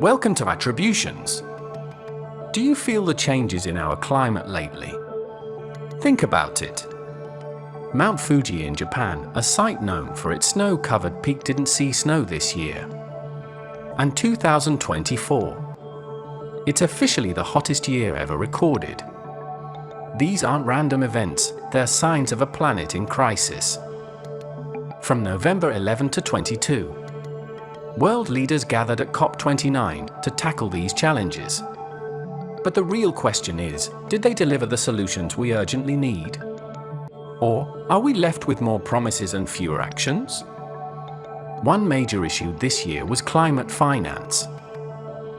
Welcome to Attributions. Do you feel the changes in our climate lately? Think about it. Mount Fuji in Japan, a site known for its snow-covered peak, didn't see snow this year. And 2024. It's officially the hottest year ever recorded. These aren't random events, they're signs of a planet in crisis. From November 11 to 22, world leaders gathered at COP29 to tackle these challenges. But the real question is, did they deliver the solutions we urgently need? Or are we left with more promises and fewer actions? One major issue this year was climate finance.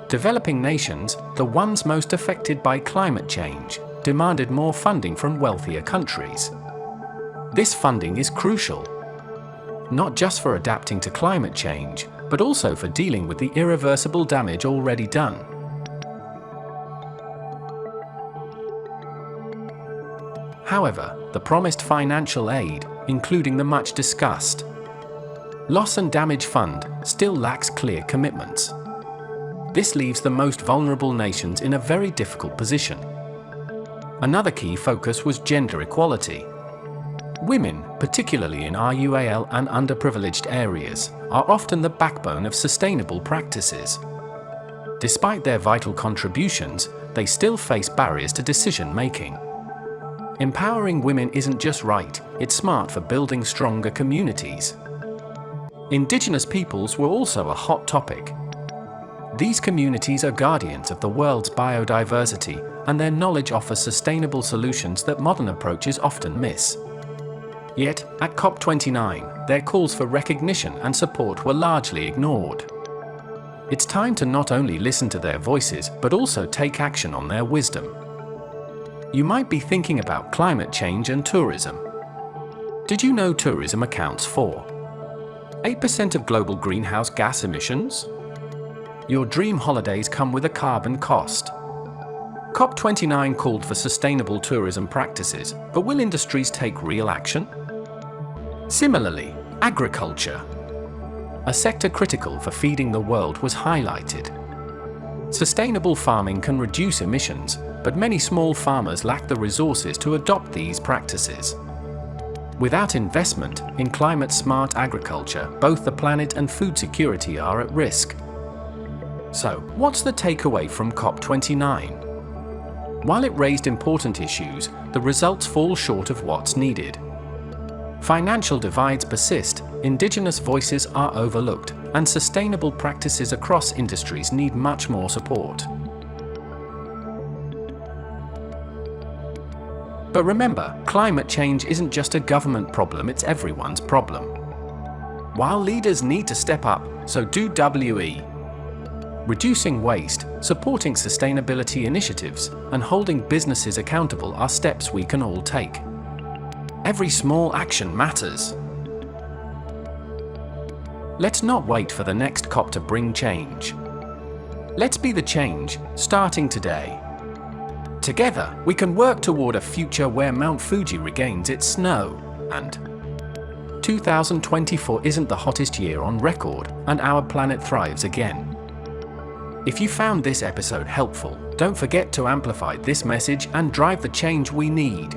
Developing nations, the ones most affected by climate change, demanded more funding from wealthier countries. This funding is crucial, not just for adapting to climate change, but also for dealing with the irreversible damage already done. However, the promised financial aid, including the much discussed Loss and Damage Fund, still lacks clear commitments. This leaves the most vulnerable nations in a very difficult position. Another key focus was gender equality. Women, particularly in RUAL and underprivileged areas, are often the backbone of sustainable practices. Despite their vital contributions, they still face barriers to decision-making. Empowering women isn't just right, it's smart for building stronger communities. Indigenous peoples were also a hot topic. These communities are guardians of the world's biodiversity, and their knowledge offers sustainable solutions that modern approaches often miss. Yet, at COP29, their calls for recognition and support were largely ignored. It's time to not only listen to their voices, but also take action on their wisdom. You might be thinking about climate change and tourism. Did you know tourism accounts for 8% of global greenhouse gas emissions? Your dream holidays come with a carbon cost. COP29 called for sustainable tourism practices, but will industries take real action? Similarly, agriculture, a sector critical for feeding the world, was highlighted. Sustainable farming can reduce emissions, but many small farmers lack the resources to adopt these practices. Without investment in climate-smart agriculture, both the planet and food security are at risk. So, what's the takeaway from COP29? While it raised important issues, the results fall short of what's needed. Financial divides persist, indigenous voices are overlooked, and sustainable practices across industries need much more support. But remember, climate change isn't just a government problem, it's everyone's problem. While leaders need to step up, so do we. Reducing waste, supporting sustainability initiatives, and holding businesses accountable are steps we can all take. Every small action matters. Let's not wait for the next COP to bring change. Let's be the change, starting today. Together, we can work toward a future where Mount Fuji regains its snow, and 2024 isn't the hottest year on record, and our planet thrives again. If you found this episode helpful, don't forget to amplify this message and drive the change we need.